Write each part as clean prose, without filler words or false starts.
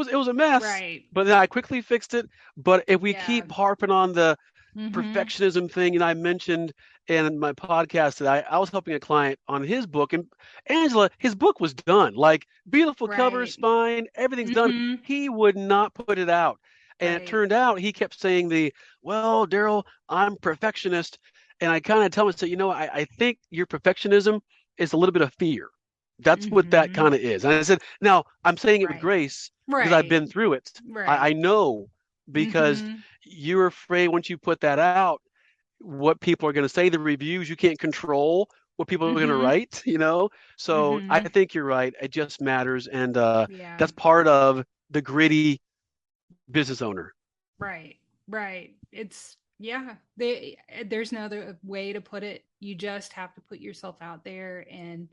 it was a mess, Right. but then I quickly fixed it. But if we Yeah. keep harping on the Mm-hmm. perfectionism thing, and I mentioned in my podcast that I was helping a client on his book, and Angela, his book was done, like beautiful cover, Right. spine, everything's done. Mm-hmm. He would not put it out, and it Right. turned out he kept saying well, Darryl, I'm perfectionist, and I kind of tell him, say, I think your perfectionism is a little bit of fear. That's what that Mm-hmm. kind of is. And I said, now I'm saying it with Right. grace because I've Right. been through it. I Right. know because Mm-hmm. you're afraid once you put that out, what people are going to say, the reviews, you can't control what people are going to Mm-hmm. write. So I Mm-hmm. think you're right. It just matters. And Yeah. that's part of the gritty business owner. Right. Right. It's yeah. There's no other way to put it. You just have to put yourself out there and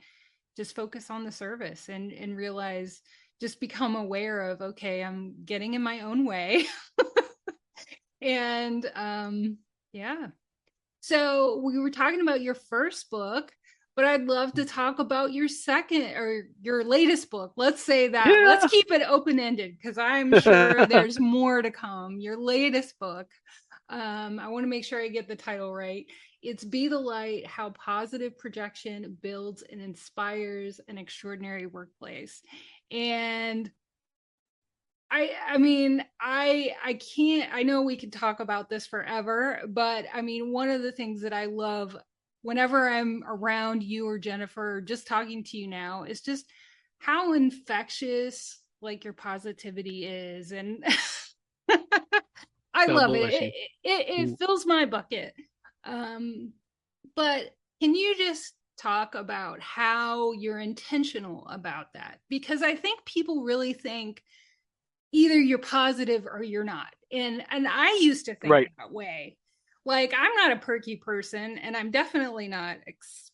just focus on the service and realize just become aware of okay, I'm getting in my own way. And yeah. So we were talking about your first book, but I'd love to talk about your second or your latest book. Let's say that. Let's Yeah. keep it open ended because I'm sure there's more to come. Your latest book. I want to make sure I get the title right. It's Be the Light: How Positive Projection Builds and Inspires an Extraordinary Workplace. And I mean, I can't, I know we could talk about this forever, but I mean, one of the things that I love whenever I'm around you or Jennifer, just talking to you now, is just how infectious like your positivity is. And I God love it. bless you. It fills my bucket. Um, but can you just talk about how you're intentional about that? Because I think people really think either you're positive or you're not. And I used to think Right. that way. Like I'm not a perky person and I'm definitely not,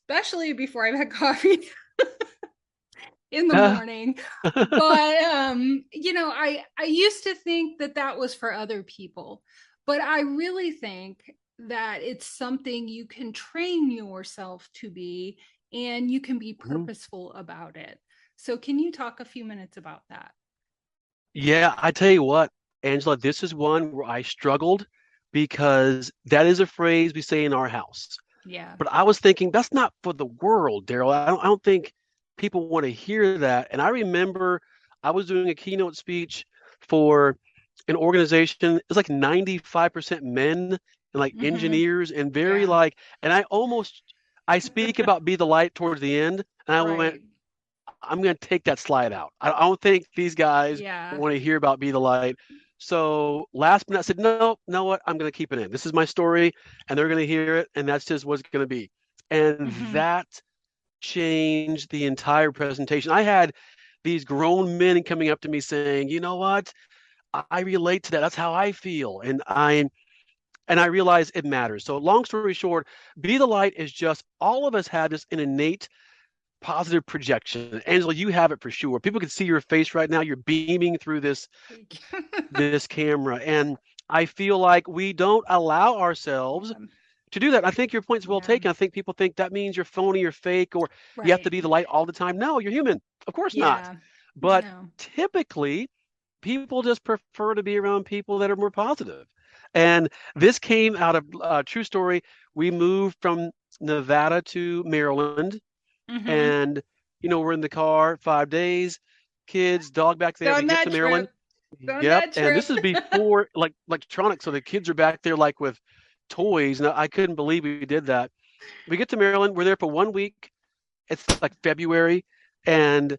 especially before I've had coffee in the morning. But I used to think that that was for other people. But I really think that it's something you can train yourself to be and you can be Mhm. purposeful about it. So can you talk a few minutes about that? Yeah, I tell you what, Angela, this is one where I struggled because that is a phrase we say in our house. Yeah. But I was thinking that's not for the world, Darryl. I don't think people want to hear that. And I remember I was doing a keynote speech for an organization. It was like 95% men and like Mhm. engineers and very Yeah. like, and I speak about be the light towards the end. And I went, Right. I'm going to take that slide out. I don't think these guys Yeah. want to hear about Be the Light. So last minute, I said, no, know what? I'm going to keep it in. This is my story, and they're going to hear it, and that's just what's going to be. And Mhm. that changed the entire presentation. I had these grown men coming up to me saying, you know what? I relate to that. That's how I feel. And I realize it matters. So long story short, Be the Light is just all of us have this an innate positive projection. Angela, you have it for sure. People can see your face right now. You're beaming through Thank this camera. And I feel like we don't allow ourselves Yeah. to do that. I think your point's well Yeah. taken. I think people think that means you're phony or fake or you have to Right. be the light all the time. No, you're human. Of course not. Yeah. But No. typically, people just prefer to be around people that are more positive. And this came out of a true story. We moved from Nevada to Maryland Mhm. and we're in the car 5 days, kids, dog back there. We Done get that to Maryland. trip. Done Yep, that and trip. this is before like electronics, so the kids are back there like with toys. And I couldn't believe we did that. We get to Maryland. We're there for 1 week. It's like February, and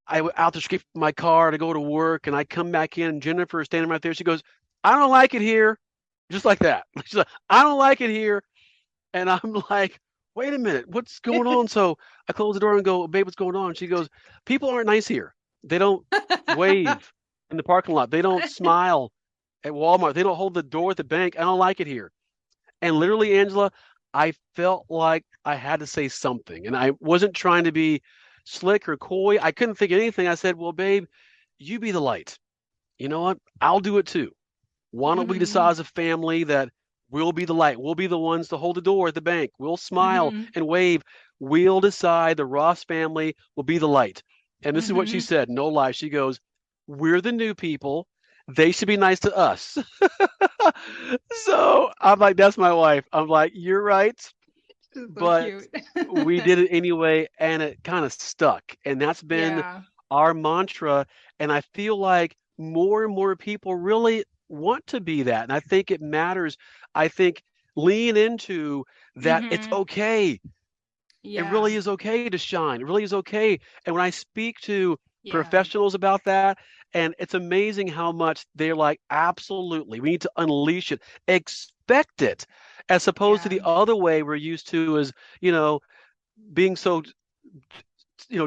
out the street from my car to go to work, and I come back in. And Jennifer is standing right there. She goes, "I don't like it here," just like that. She's like, "I don't like it here." And I'm like, wait a minute, what's going on? So I close the door and go, babe, what's going on? She goes, people aren't nice here. They don't wave in the parking lot. They don't smile at Walmart. They don't hold the door at the bank. I don't like it here. And literally, Angela, I felt like I had to say something. And I wasn't trying to be slick or coy. I couldn't think of anything. I said, well, babe, you be the light. You know what? I'll do it too. Why don't we decide Mhm. as a family that we'll be the light? We'll be the ones to hold the door at the bank. We'll smile Mhm. and wave. We'll decide the Ross family will be the light. And this is what she Mhm. said, no lie. She goes, we're the new people. They should be nice to us. So I'm like, that's my wife. I'm like, you're right, It's so but cute. we did it anyway, and it kind of stuck. And that's been Yeah. our mantra. And I feel like more and more people really want to be that. And I think it matters. I think lean into that it's Hmm. okay. It Yeah. really is okay to shine. It really is okay. And when I speak to Yeah. professionals about that, and it's amazing how much they're like, absolutely, we need to unleash it, expect it, as opposed to Yeah. the other way we're used to is, you know, being so,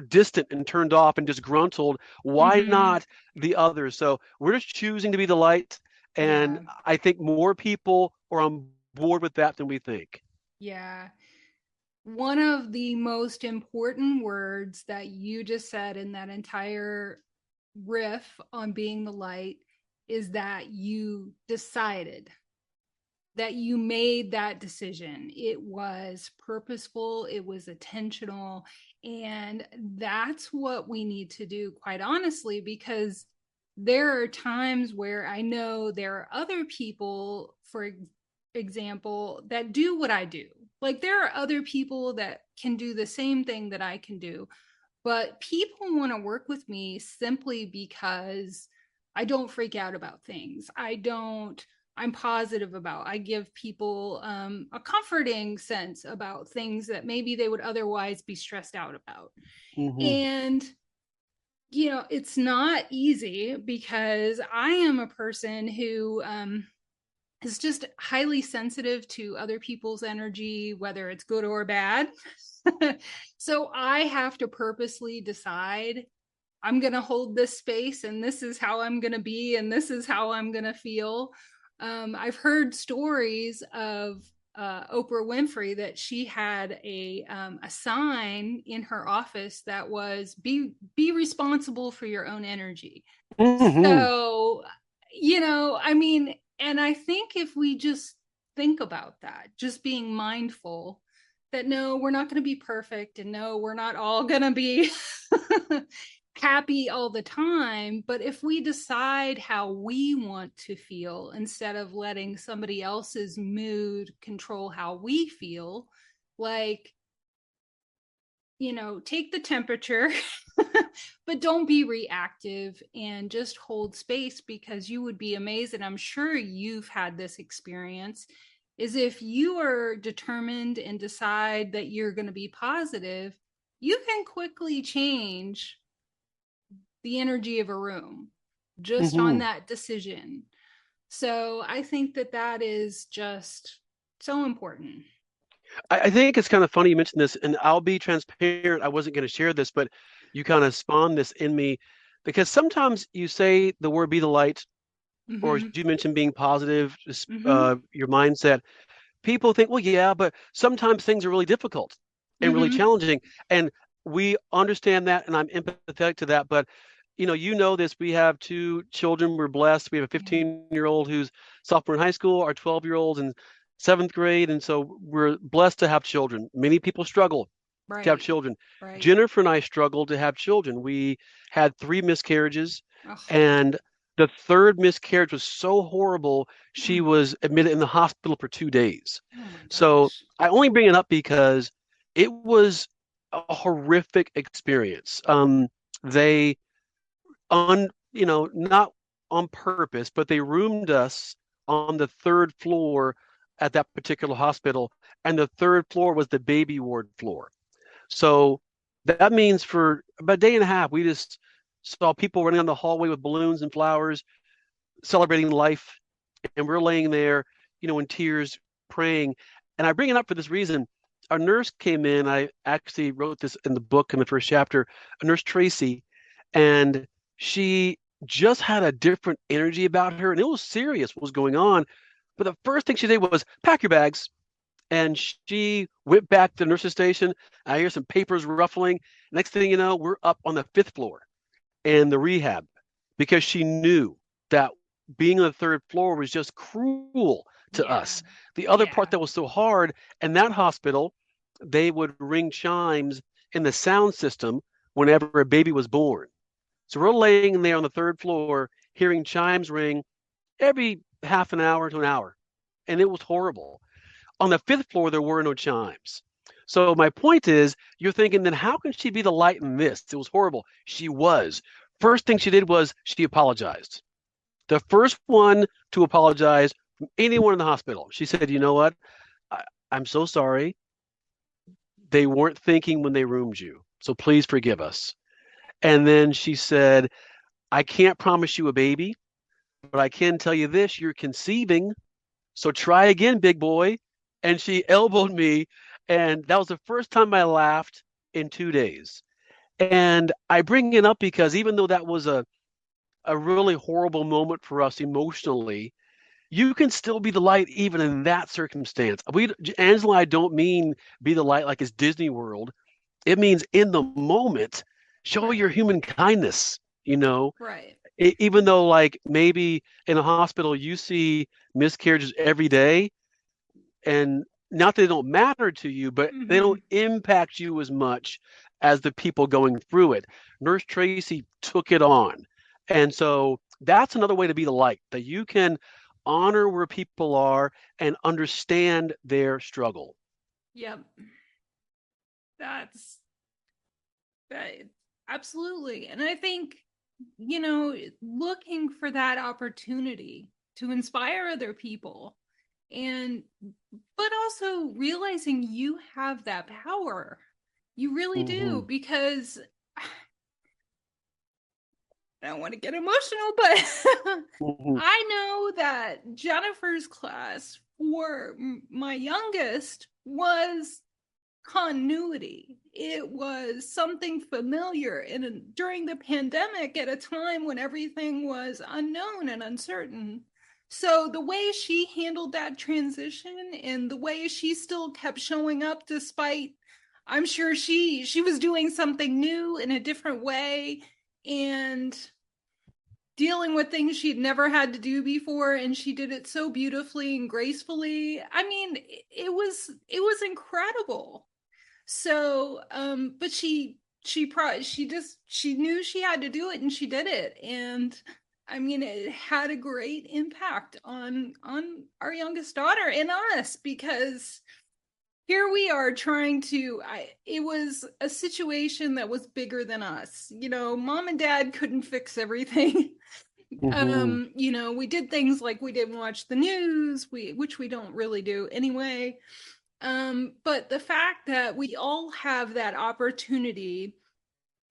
distant and turned off and disgruntled. Why Hmm. not the others? So we're just choosing to be the light. And Yeah. I think more people are on board with that than we think. Yeah. One of the most important words that you just said in that entire riff on being the light is that you decided, that you made that decision. It was purposeful, it was intentional. And that's what we need to do, quite honestly, because there are times where I know there are other people, for example, that do what I do. Like there are other people that can do the same thing that I can do, but people want to work with me simply because I don't freak out about things. I'm positive about. I give people a comforting sense about things that maybe they would otherwise be stressed out about. Hmm. And, it's not easy because I am a person who is just highly sensitive to other people's energy, whether it's good or bad. So I have to purposely decide I'm going to hold this space and this is how I'm going to be and this is how I'm going to feel. I've heard stories of Oprah Winfrey that she had a sign in her office that was be responsible for your own energy. Hmm. So, I mean, and I think if we just think about that, just being mindful that no, we're not going to be perfect and no, we're not all going to be happy all the time. But if we decide how we want to feel instead of letting somebody else's mood control how we feel, like, take the temperature, but don't be reactive and just hold space, because you would be amazed. And I'm sure you've had this experience is if you are determined and decide that you're going to be positive, you can quickly change the energy of a room just on Hmm. that decision. So I think that that is just so important. I think it's kind of funny you mentioned this, and I'll be transparent. I wasn't going to share this, but you kind of spawned this in me because sometimes you say the word be the light, or as Mm-hmm. you mentioned, being positive, just, Mm-hmm. your mindset. People think, well, yeah, but sometimes things are really difficult and really Mm-hmm. challenging. And we understand that, and I'm empathetic to that. But this, we have two children. We're blessed. We have a Yeah. 15-year-old who's sophomore in high school, our 12-year-old in seventh grade. And so we're blessed to have children. Many people struggle to have Right. children. Right. Jennifer and I struggled to have children. We had three miscarriages, Oh. and the third miscarriage was so horrible, she Mm. was admitted in the hospital for 2 days. Oh my So gosh. I only bring it up because it was a horrific experience. They not on purpose, but they roomed us on the third floor at that particular hospital, and the third floor was the baby ward floor. So that means for about a day and a half, we just saw people running on the hallway with balloons and flowers, celebrating life, and we're laying there, in tears, praying. And I bring it up for this reason. Our nurse came in. I actually wrote this in the book in the first chapter. A nurse, Tracy, and she just had a different energy about her, and it was serious what was going on. But the first thing she did was pack your bags, and she went back to the nurse's station. I hear some papers ruffling. Next thing you know, we're up on the fifth floor in the rehab because she knew that being on the third floor was just cruel to Yeah. us. The other part Yeah. that was so hard in that hospital, they would ring chimes in the sound system whenever a baby was born. So we're laying there on the third floor, hearing chimes ring every half an hour to an hour. And it was horrible. On the fifth floor, there were no chimes. So my point is, you're thinking, then how can she be the light in this? It was horrible. She was. First thing she did was she apologized. The first one to apologize from anyone in the hospital. She said, you know what? I'm so sorry. They weren't thinking when they roomed you. So please forgive us. And then she said, I can't promise you a baby, but I can tell you this, you're conceiving. So try again, big boy. And she elbowed me. And that was the first time I laughed in 2 days. And I bring it up because even though that was a really horrible moment for us emotionally, you can still be the light even in that circumstance. Angela, I don't mean be the light like it's Disney World. It means in the moment, show your Right. human kindness, you know, Right. even though like maybe in a hospital you see miscarriages every day, and not that they don't matter to you, but they Hmm. don't impact you as much as the people going through it. Nurse Tracy took it on. And so that's another way to be the light, that you can honor where people are and understand their struggle. Yep. That's that. Absolutely. And I think, looking for that opportunity to inspire other people and, but also realizing you have that power. You really Mm-hmm. do, because I don't want to get emotional, but Mm-hmm. I know that Jennifer's class for my youngest was continuity. It was something familiar. And during the pandemic, at a time when everything was unknown and uncertain. So the way she handled that transition and the way she still kept showing up despite, I'm sure she was doing something new in a different way and dealing with things she'd never had to do before, and she did it so beautifully and gracefully. I mean, it was incredible. So but she knew she had to do it, and she did it. And I mean, it had a great impact on our youngest daughter and us, because here we are trying to it was a situation that was bigger than us. Mom and dad couldn't fix everything. Mm-hmm. We did things like we didn't watch the news, which we don't really do anyway. But the fact that we all have that opportunity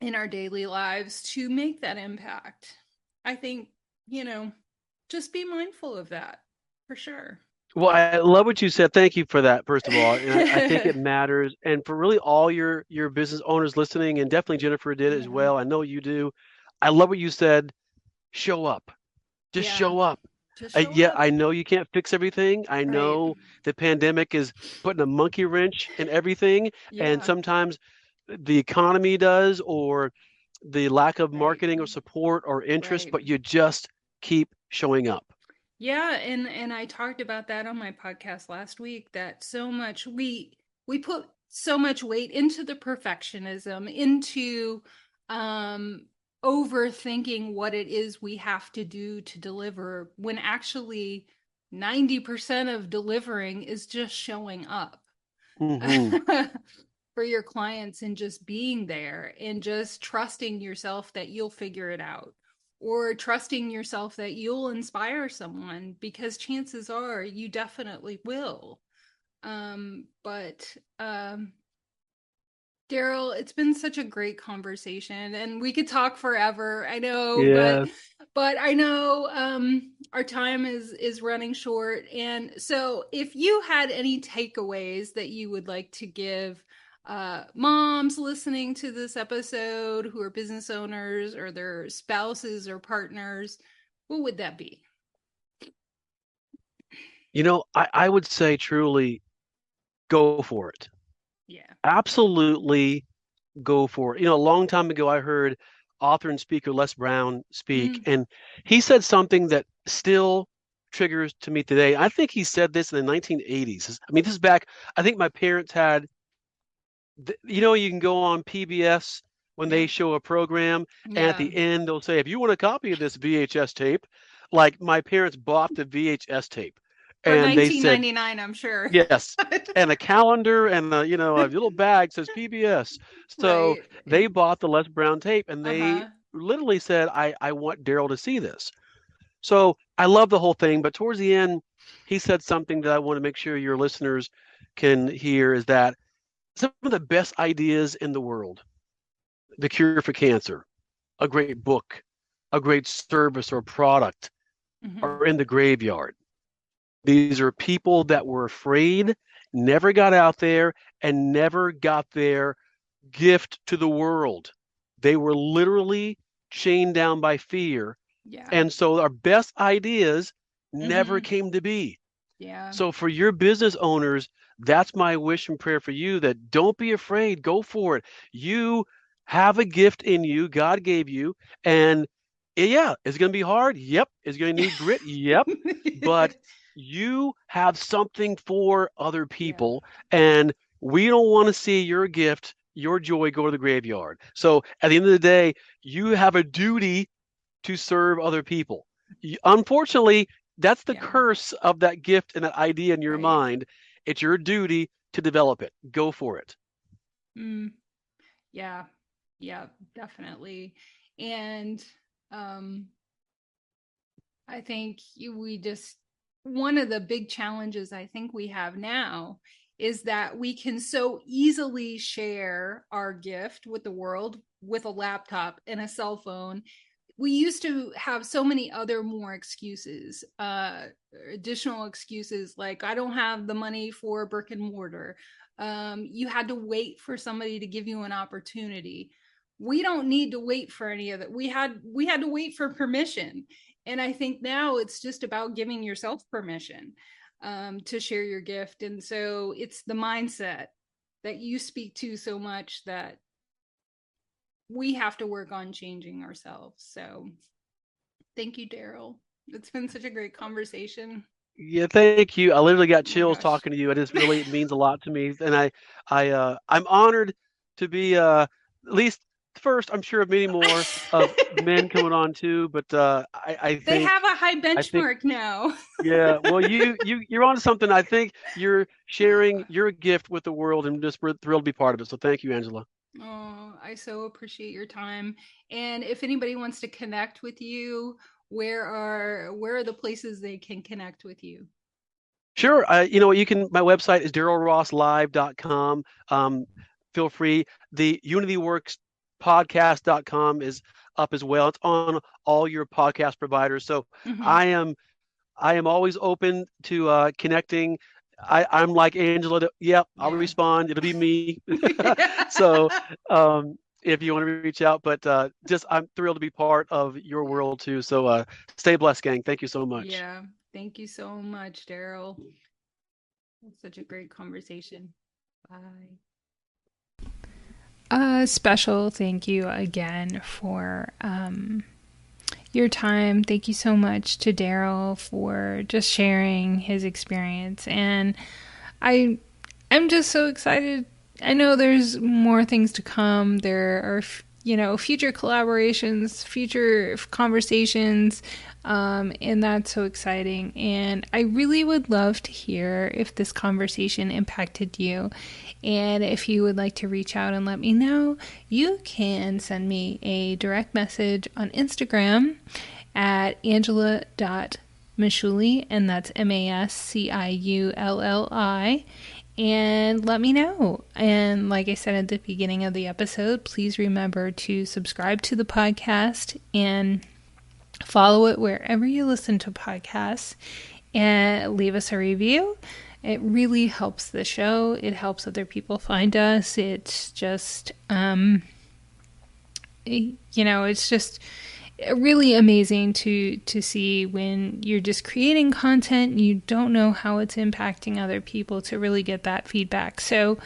in our daily lives to make that impact, I think, just be mindful of that for sure. Well, I love what you said. Thank you for that, first of all. And I think it matters. And for really all your business owners listening, and definitely Jennifer did as Yeah. well. I know you do. I love what you said. Show up. Just Yeah. show up. Just show Yeah, up. I know you can't fix everything. I Right. know the pandemic is putting a monkey wrench in everything, and Yeah. sometimes the economy does, or the lack of Right. marketing or support or interest, Right. but you just keep showing up. Yeah, and I talked about that on my podcast last week, that so much we put so much weight into the perfectionism, into um overthinking what it is we have to do to deliver, when actually 90% of delivering is just showing up Hmm. for your clients, and just being there and just trusting yourself that you'll figure it out, or trusting yourself that you'll inspire someone, because chances are you definitely will. But Darryl, it's been such a great conversation, and we could talk forever. I know, but Yeah. I know our time is running short. And so, if you had any takeaways that you would like to give moms listening to this episode who are business owners or their spouses or partners, what would that be? I would say truly go for it. Yeah. Absolutely go for it. A long time ago, I heard author and speaker Les Brown speak, Mm, and he said something that still triggers to me today. I think he said this in the 1980s. I mean, this is back, I think my parents had, you can go on PBS when Yeah. they show a program, and at Yeah. the end they'll say, if you want a copy of this VHS tape, like my parents bought the VHS tape, For and they said 19.99, I'm sure. yes, and a calendar and a little bag says PBS. So Right. they bought the Les Brown tape, and they Uh-huh. literally said, I want Darryl to see this. So I love the whole thing, but towards the end, he said something that I want to make sure your listeners can hear, is that some of the best ideas in the world, the cure for cancer, a great book, a great service or product, Mm-hmm. are in the graveyard. These are people that were afraid, never got out there, and never got their gift to the world. They were literally chained down by fear. Yeah. And so our best ideas never Mm-hmm. came to be. Yeah. So for your business owners, that's my wish and prayer for you, that don't be afraid, go for it. You have a gift in you, God gave you, and yeah, it's going to be hard. Yep. It's going to need grit. Yep. But you have something for other Yeah. people, and we don't want to see your gift, your joy go to the graveyard. So at the end of the day, you have a duty to serve other people. Unfortunately, that's the Yeah. curse of that gift and that idea in your Right. mind. It's your duty to develop it. Go for it. Mm. Yeah. Yeah, definitely. And um I think one of the big challenges I think we have now is that we can so easily share our gift with the world with a laptop and a cell phone. We used to have so many other more excuses, additional excuses, like I don't have the money for brick and mortar. You had to wait for somebody to give you an opportunity. We don't need to wait for any of that. We had to wait for permission. And I think now it's just about giving yourself permission to share your gift. And so it's the mindset that you speak to so much that we have to work on changing ourselves. So thank you, Darryl. It's been such a great conversation. Yeah, thank you. I literally got Oh my chills gosh. talking to you. It just really means a lot to me, and I'm honored to be at least first. I'm sure of many more of men coming on too, but They have a high I think benchmark now. yeah. Well, you're on to something. I think you're sharing your gift with the world, and just thrilled to be part of it. So thank you, Angela. Oh, I so appreciate your time. And if anybody wants to connect with you, where are the places they can connect with you? Sure. You know what? You can. My website is darrylrosslive.com. Feel free. The UnityWorks podcast.com is up as well. It's on all your podcast providers. So Mm-hmm. I am I am always open to connecting. I'm like Angela. Yep, I'll Yeah. respond. It'll be me. So if you want to reach out, but just I'm thrilled to be part of your world too. So stay blessed, gang. Thank you so much. Yeah. Thank you so much, Darryl. Such a great conversation. Bye. A special thank you again for your time. Thank you so much to Darryl for just sharing his experience. And I'm just so excited. I know there's more things to come. There are, future collaborations, future conversations, and that's so exciting. And I really would love to hear if this conversation impacted you. And if you would like to reach out and let me know, you can send me a direct message on Instagram at angela.masciulli, and that's MASCIULLI, and let me know. And like I said at the beginning of the episode, please remember to subscribe to the podcast and follow it wherever you listen to podcasts, and leave us a review. It really helps the show. It helps other people find us. It's just, it's just really amazing to see when you're just creating content and you don't know how it's impacting other people, to really get that feedback. So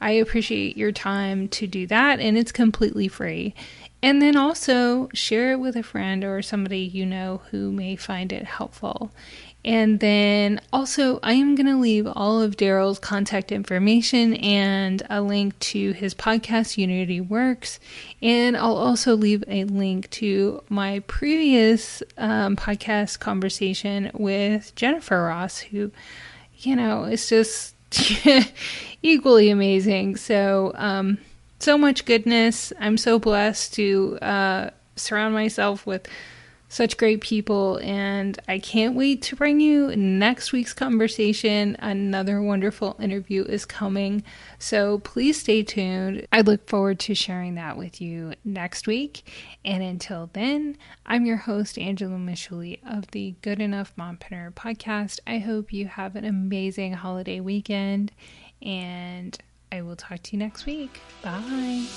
I appreciate your time to do that, and it's completely free. And then also share it with a friend or somebody you know who may find it helpful. And then also, I am going to leave all of Darryl's contact information and a link to his podcast, Unity Works. And I'll also leave a link to my previous podcast conversation with Jennifer Ross, who, is just equally amazing. So, so much goodness. I'm so blessed to surround myself with such great people, and I can't wait to bring you next week's conversation. Another wonderful interview is coming, so please stay tuned. I look forward to sharing that with you next week. And until then, I'm your host, Angela Micheli of the Good Enough Mompreneur Podcast. I hope you have an amazing holiday weekend, and I will talk to you next week. Bye.